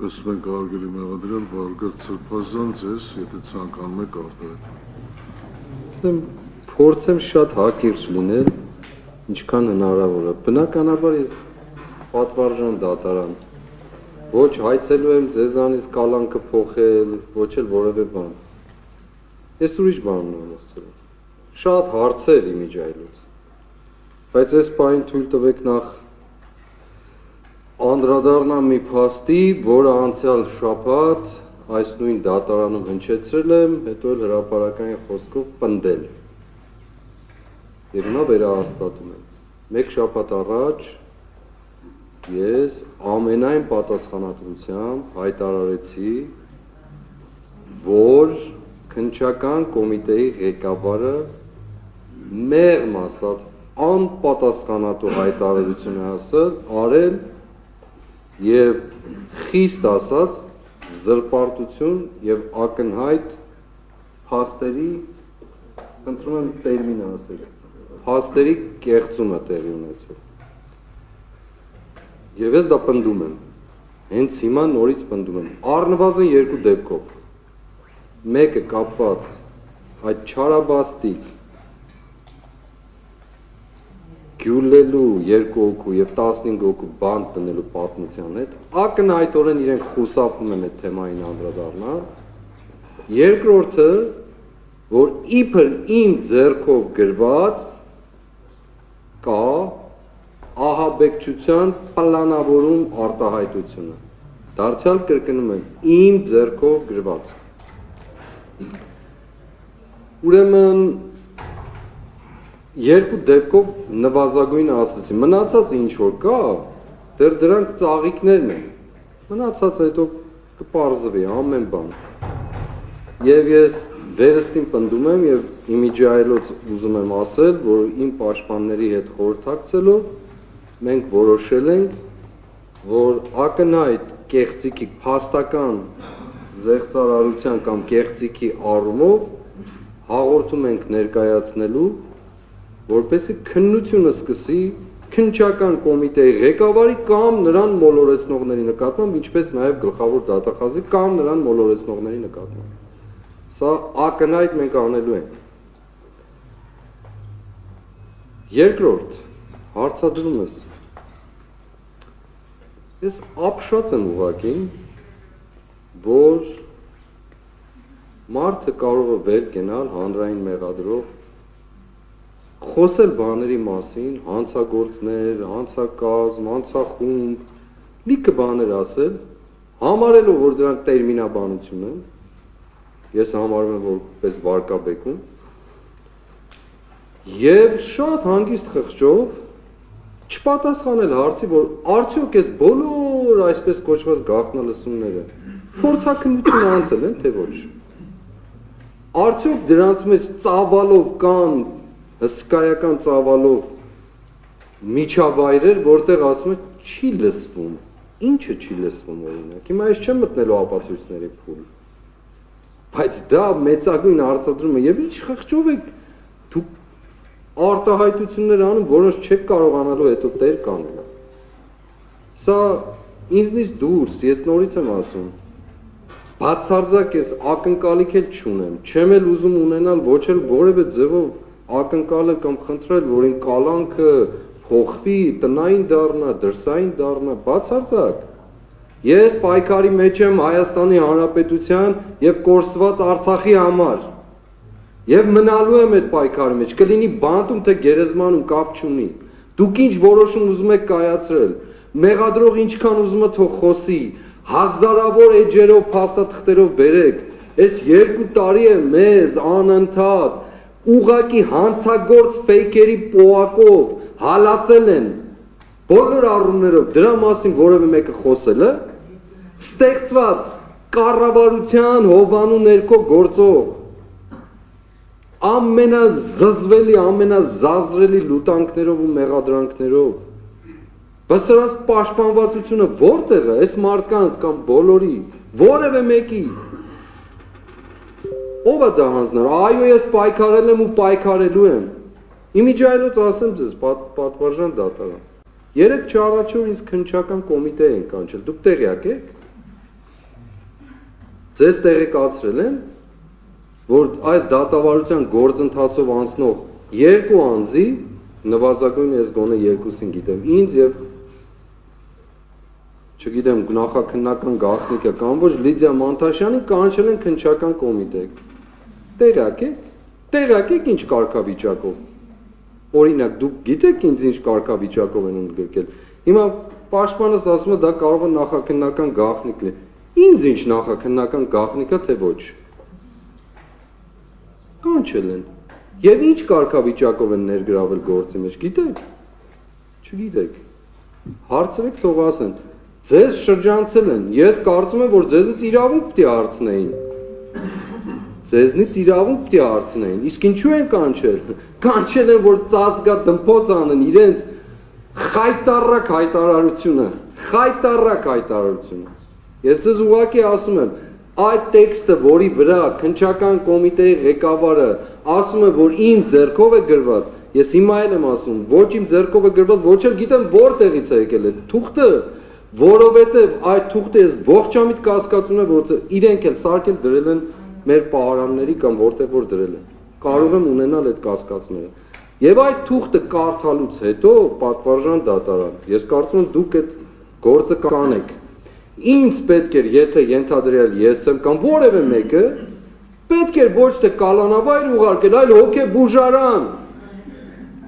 Ըստ մենք արգելի մեղադրել Վարգաց Սրբազան ձեզ, եթե ցանկանում եք արտահայտել։ Փորձեմ շատ հակիրճ լինել, ինչքան հնարավոր է։ Բնականաբար ես պատվարժան դատարան ոչ հայցելու եմ ձեզանից կալանքը փոխել, ոչ էլ որևէ բան։ Ես ուրիշ բան եմ ասել։ Շատ հարցեր իմիջայլուց։ Բայց այս պահին թույլ տվեք նախ անդրադառնամ մի փաստի, որը անցյալ շաբաթ այս նույն դատարանում հնչեցրել եմ, հետո էլ հրապարակային խոսքով պնդել։ Եվ հիմա վերահաստատում եմ։ Մեկ շաբաթ առաջ ես ամենայն պատասխանատվությամբ հայտարարեցի, որ քննչական կոմիտեի ղեկավարը մեղմ ասած անպատասխանատու հայտարարություն է արել եւ խիստ ասած զրպարտություն եւ ակնհայտ փաստերի, խնդրում եմ տերմինը ասել, փաստերի կեղծումը տեղի ունեցել։ Եվ ես դա պնդում եմ, հենց հիմա նորից պնդում եմ, առնվազն երկու դեպքով, մեկը կապված այդ չարաբաստիկ գյուլելու 2 հոգու և 15 հոգու բանտ տնելու պատմության հետ, ակնհայտորեն իրենք խուսափում են այդ թեմային անդրադառնալ, երկրորդը, որ իբր իմ ձեռքով գրված կա ահաբեկչության պլանավորում արտահայտությունը, դարձյալ կրկնում եմ, իմ ձեռքով գրված։ Ուրեմն երկու դեպքով նվազագույնը ասացի, մնացած ինչ որ կա, դեռ դրանք ծաղիկներն են, մնացած հետո կպարզվի ամեն բան։ Եվ ես վերստին պնդում եմ և իմիջայլոց ուզում եմ ասել, որ իմ պաշտպանների հետ խորհրդակցելով մենք որոշել ենք, որ ակնհայտ կեղծիքի փաստական զեղծարարության կամ կեղծիքի առումով հաղորդում ենք ներկայացնելու, որպեսզի քննությունը սկսի քննչական կոմիտեի ղեկավարի կամ նրան մոլորեցնողների նկատմամբ, ինչպես նաև գլխավոր դատախազի կամ նրան մոլորեցնողների նկատմամբ։ Սա ակնհայտ մենք անելու ենք։ Երկրորդ, հարցադրումս։ Ես ապշած եմ ուղղակի, որ մարդը կարող է վեր կենալ հանրային մեղադրով, խոսել բաների մասին, հանցագործներ, հանցակազմ, հանցախումբ, լիքը բաներ ասել, համարելով, որ դրանք տերմինաբանություն են, ես համարում եմ որպես վարկաբեկում, և շատ հանգիստ խղճով չպատասխանել հարցի, որ արդյոք այս բոլոր այսպես կոչված գաղտնալսումները փորձաքննություն անցել են, թե ոչ։ Արդյոք դրանց մեջ ծավալով կան հսկայական ծավալով միջավայրեր, որտեղ ասում է չի լսվում, ինչը չի լսվում օրինակ, հիմա ես չեմ մտնելու ապացույցների փուլ, բայց դա մեծագույն հարցադրում է, և ինչ խղճով եք դուք արտահայտություններ անում, որոնց չեք կարողանալու հետո տեր կանել։ Սա ինձնից դուրս, ես նորից եմ ասում, բացարձակ ես ակնկալիք էլ չունեմ, չեմ էլ ուզում ունենալ ոչ էլ որևէ ձևով ակնկալել կամ խնդրել, որ իմ կալանքը փոխվի, տնային դառնա, դրսային դառնա, բացարձակ։ Ես պայքարի մեջ եմ Հայաստանի Հանրապետության և կորսված Արցախի համար։ Եվ մնալու եմ այդ պայքարի մեջ, կլինի բանտում, թե գերեզմանում կապ չունի։ Դուք ինչ որոշում ուզում եք կայացրել, մեղադրող ինչքան ուզում է թող խոսի, հազարավոր էջերով, փաստաթղթերով բերեք, այս 2 տարի է մեզ անընդհատ ուղղակի հանցագործ ֆեյքերի պոակով հալածել են բոլոր առումներով, դրա մասին որևէ մեկը խոսել է, ստեղծված կառավարության հովանու ներքո գործող ամենազզվելի, ամենազազրելի լուտանքներով ու մեղադրանքներով, բայց սրանց պաշտպանվածությունը որտեղ է, այս մարդկանց կամ բոլորի, որևէ մեկի, ով է դա հանձնել, այո ես պայքարել եմ ու պայքարելու եմ, իմիջայլոց ասեմ ձեզ, պատվարժան դատարան, 3 չառաջով ինձ քննչական կոմիտե են կանչել, դուք տեղյակ եք, Ձեզ տեղեկացրել են, որ այս դատավարության գործընթացով անցնող երկու անձի, նվազագույնը ես գոնե երկուսին գիտեմ, ինձ եւ չգիտեմ նախաքննական գաղտնիքը կամ ոչ Լիդիա Մանթաշյանին կանչել են քննչական կոմիտե։ Տեղյակ եք ինչ կարգավիճակով։ Օրինակ դուք գիտեք ինձ ինչ կարգավիճակով են ընդգրկել։ Հիմա պաշտպանս ասում է դա կարող է նախաքննական գաղտնիք լինել։ Ինձ ինչ նախաքննական գաղտնիքա թե ոչ։ Կանչել են։ Եվ ինչ կարգավիճակով են ներգրավել գործի մեջ, գիտեք։ Չգիտեք։ Հարցրեք թող ասեն։ Ձեզ շրջանցել են։ Ես կարծում եմ, որ ձեզնից իրավունք պետք է հարցնեին։ Ձեզնից իրավունք պետք է հարցնեին։ Իսկ ինչու են կանչել։ Կանչել են, որ ծածկա դմփոց անեն իրենց խայտարակ հայտարարությունը։ Ես ձեզ ուղղակի ասում եմ, այդ տեքստը, որի վրա քննչական կոմիտեի ղեկավարը ասում է, որ իմ ձեռքով է գրված, ես հիմա էլ եմ ասում, ոչ իմ ձեռքով է գրված, ոչ էլ գիտեմ որտեղից է եկել այդ թուղթը, որովհետև այդ թուղթը ես ողջամիտ կասկածում եմ, որ իրենք էլ սարքել դրել են մեր պահարանների կամ որտեղ որ դրել են։ Կարող եմ ունենալ այդ կասկածները։ Եվ այդ թուղթը կարդալուց հետո պատվարժան դատարան, ես կարծում եմ դուք այդ գործը կանեք։ Ինձ պետք էր, եթե ենթադրյալ ես եմ կամ որևէ մեկը, պետք էր ոչ թե կալանավայր ուղարկել, այլ հոգեբուժարան։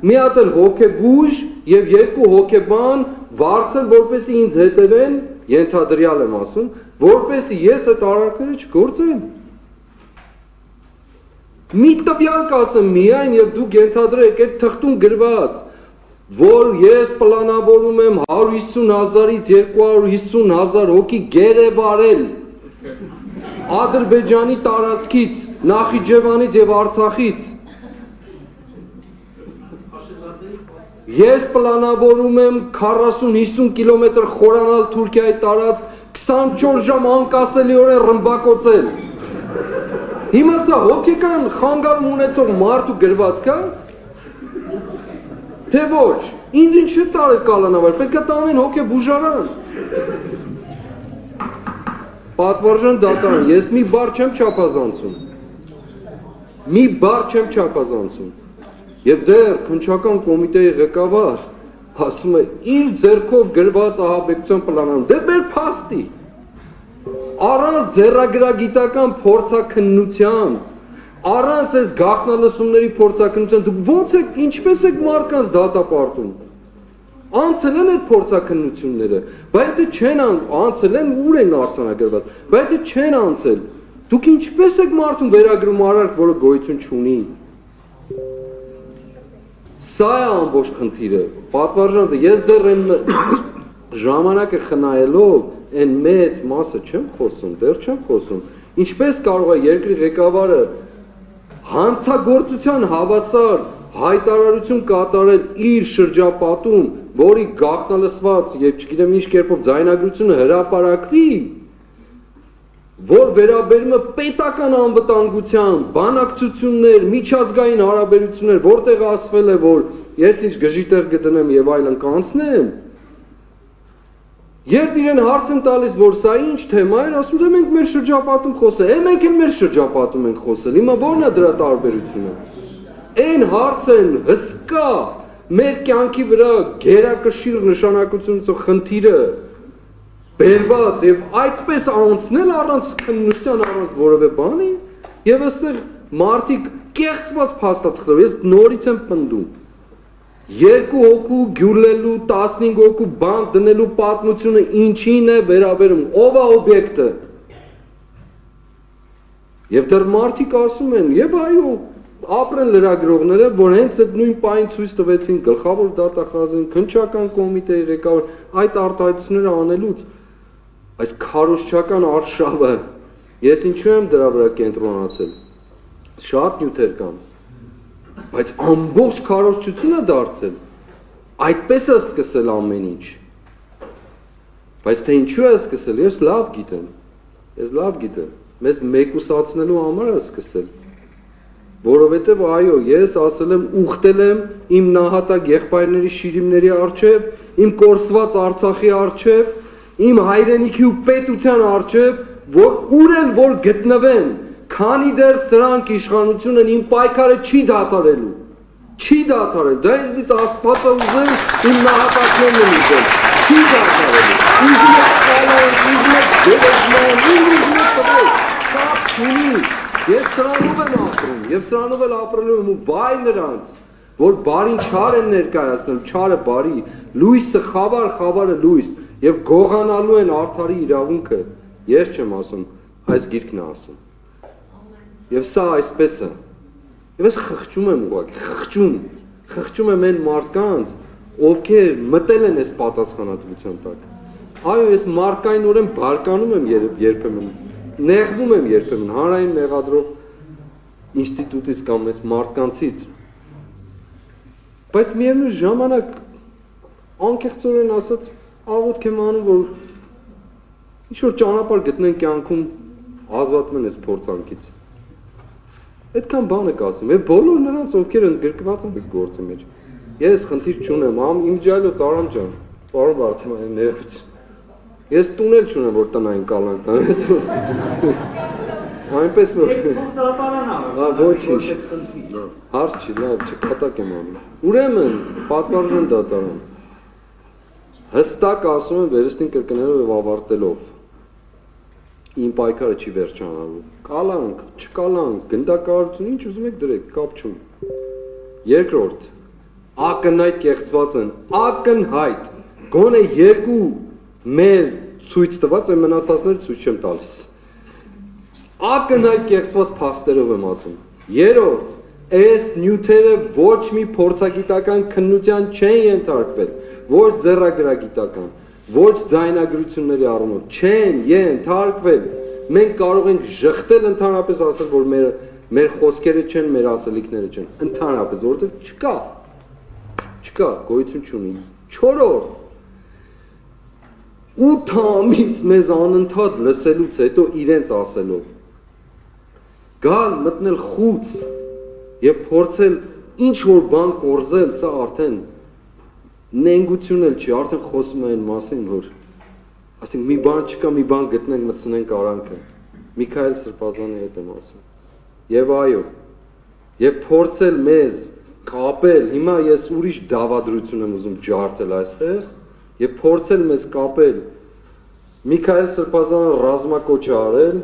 Մի հատ էլ հոգեբուժ եւ երկու հոգեբան վարձել, որպեսզի ինձ հետևեն, ենթադրյալ եմ ասում, որպեսզի ես այդ արարքները չգործեմ։ Մի տվյալ կասեմ միայն եւ դուք ենթադրեք այդ թղթում գրված, որ ես պլանավորում եմ 150,000-ից 250,000 հոգի գերեվարել Ադրբեջանի տարածքից, Նախիջևանից եւ Արցախից։ Ես պլանավորում եմ 40-50 կիլոմետր խորանալ Թուրքիայի տարածք, 24 ժամ անկասելիորեն ռմբակոծել։ Հիմա սա հոգեկան խանգարում ունեցող մարդու գրված կա։ Թե ոչ, ինձ ինչ է տարել կալանավար, պետք է տանեն հոգեբուժարան։ Պատվարժան դատարան, ես մի բառ չեմ չափազանցում։ Եվ դեռ քննչական կոմիտեի ղեկավար ասում է իր ձեռքով գրված ահաբեկության պլանավորում, դե մեր փաստի։ Առանց ձեռագրագիտական փորձաքննության, առանց այս գաղտնալսումների փորձաքննության, դուք ո՞նց եք, ինչպես եք մարդկանց դատապարտում։ Անցել են այդ փորձաքննությունները, բայց եթե չեն անցել են, ուր են արձանագրված, բայց եթե չեն անցել, դուք ինչպես եք մարդուն վերագրում արարք, որը գոյություն չունի։ Սա է ամբողջ խնդիրը, պատվարժանը, ես դեռ եմ ժամանակը խնայելով այն մեծ մասը չեմ խոսում, դեռ չեմ խոսում, ինչպես կարող է երկրի ղեկավարը հանցագործության հավասար հայտարարություն կատարել իր շրջապատում, որի գաղտնալսված եւ չգիտեմ ինչ կերպով ձայնագրությունը հրապարակվի, որ վերաբերում է պետական անվտանգության, բանակցություններ, միջազգային հարաբերություններ, որտեղ ասվել է, որ ես ինչ գժիտեղ գտնեմ եւ այլն կանցնեմ, երբ իրեն հարց են տալիս, որ սա ինչ թեմա է, ասում են մենք մեր շրջապատում խոսել, մենք էլ մեր շրջապատում ենք խոսել, հիմա ո՞րն է դրա տարբերությունը։ Այն հարց են հսկա մեր կյանքի վրա գերակշիռ նշանակություն ունեցող խնդիրը բերված եւ այդպես անցնել առանց քննության, առանց որևէ բանի, եւ այստեղ մարդիկ կեղծված փաստաթղթով, ես նորից եմ պնդում, 2 հոգու գյուլելու, 15 հոգու բան դնելու պատմությունը ինչին է վերաբերում, ով է օբյեկտը։ Եվ դեռ մարդիկ ասում են, եւ այո, ապրեն լրագրողները, որ հենց այդ նույն պահին ցույց տվեցին գլխավոր դատախազին, քննչական կոմիտեի ղեկավար այդ արտահայտությունները անելուց, այս քարոզչական արշավը, ես ինչու եմ դրա վրա կենտրոնացել, շատ նյութեր կան, բայց ամբողջ քարոզչությունը դարձել, այդպես է սկսել ամեն ինչ, բայց թե ինչու է սկսել, ես լավ գիտեմ, մեզ մեկուսացնելու համար է սկսել, որովհետև այո, ես ասել եմ, ուխտել եմ իմ նահատակ եղբայրների շիրիմների առջև, իմ կորսված Արցախի առջև, իմ հայրենիքի ու պետության առջև, որ ուր են որ գտնվեն, քանի դեռ սրանք իշխանությունը իմ պայքարը չի դադարելու։ Չի դադարել, դա ինձնից Աստվածը ուզել իմ նահատակներն են ուզել, չի դադարելու, ուզում եք կալան, ուզում եք դերեգման, ուզում եք տվել, կապ չունի, ես սրանով եմ ապրում, և սրանով էլ ապրելու եմ ու բայ նրանց, որ բարին չար են ներկայացնել, չարը բարի, լույսը խավար, խավարը լույս, և գողանալու են արդարի իրավունքը, ես չեմ ասում, այս գիրքն է ասում, և սա այսպես է, Եվ ես խղճում եմ ուղղակի, խղճում եմ այն մարդկանց, ովքեր մտել են այս պատասխանատվության տակ։ Այո, ես մարդկայնորեն բարկանում եմ երբեմն, նեղվում եմ երբեմն, հանրային մեղադրող ինստիտուտից կամ այս մարդկանցից։ Բայց միևնույն ժամանակ անկեղծորեն ասած աղոթք եմ անում, որ ինչ-որ ճանապարհ գտնեն կյանքում ազատվեն այս փորձանքից։ Այդքան բանը կասեմ, եւ բոլոր նրանց ովքեր ընդգրկված են այս գործի մեջ։ Ես խնդիր չունեմ, իմջայլոց Արամ ջան, պարոն Վարդանյան, ներողություն։ Ես տուն էլ չունեմ, որ տնային կալանք տանեմ։ Այնպես որ ոչինչ։ Հարց չի, լավ, չկատակ եմ անում։ Ուրեմն, պատվարժան դատարան։ Հստակ ասում եմ վերստին կրկնելով եւ ավարտելով։ Իմ պայքարը չի վերջանալու։ Կալանք, չկալանք, գնդակահարություն, ինչ ուզում եք դրեք, կապ չունի։ Երկրորդ, ակնհայտ կեղծված են, ակնհայտ, գոնե երկու մեր ցույց տված են, մնացածները ցույց չեմ տալիս։ Ակնհայտ կեղծված փաստերով եմ ասում։ Երրորդ, այս նյութերը ոչ մի փորձագիտական քննության չեն ենթարկվել, ոչ ձեռագրագիտական, ոչ ձայնագրությունների առումով չեն ենթարկվել։ Մենք կարող ենք ժխտել ընդհանրապես ասել, որ մեր խոսքերը չեն, մեր ասելիքները չեն, ընդհանրապես, որովհետև չկա, գոյություն չունի։ Չորրորդ, 8 ամիս մեզ անընդհատ լսելուց հետո իրենց ասելով, գալ մտնել խուց եւ փորձել ինչ որ բան կորզել, սա արդեն նենգություն էլ չի, արդեն խոսում են մասին, որ ասենք մի բան չկա, մի բան գտնենք, մտցնենք արանքը։ Միքայել Սրբազանի հետ եմ ասում։ Եվ այո, եւ փորձել մեզ կապել, հիմա ես ուրիշ դավադրություն եմ ուզում ջարդել այստեղ, եւ փորձել մեզ կապել Միքայել Սրբազանը ռազմակոչ արել,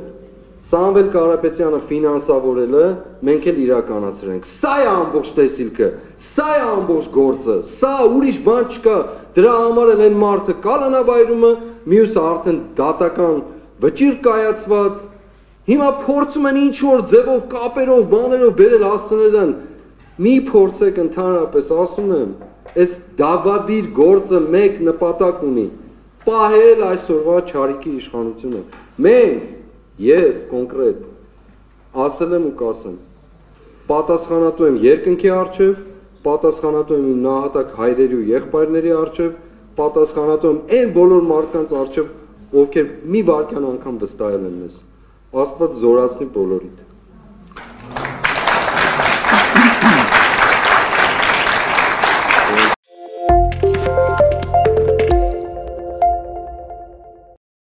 Սամվել Կարապետյանը ֆինանսավորելը, մենք էլ իրականացրել ենք։ Սա է ամբողջ տեսիլքը, սա է ամբողջ գործը, սա ուրիշ բան չկա։ Դրա համար էլ այն մարդը կալանավայրումը, մյուսը արդեն դատական վճիռ կայացված։ Հիմա փորձում են ինչ որ ձևով, կապերով, բաներով բերել հասցնելն։ Մի փորձեք ընդհանրապես, ասում եմ, այս դավադիր գործը մեկ նպատակ ունի՝ պահել այսօրվա չարիքի իշխանությունը։ Մենք Ես կոնկրետ ասել եմ ու կասեմ, պատասխանատու եմ երկնքի առջև, պատասխանատու եմ իմ նահատակ հայրերի ու եղբայրների առջև, պատասխանատու եմ այն բոլոր մարդկանց առջև, ովքեր մի վայրկյան անգամ վստահել են մեզ։ Աստված զորացնի բոլորիդ։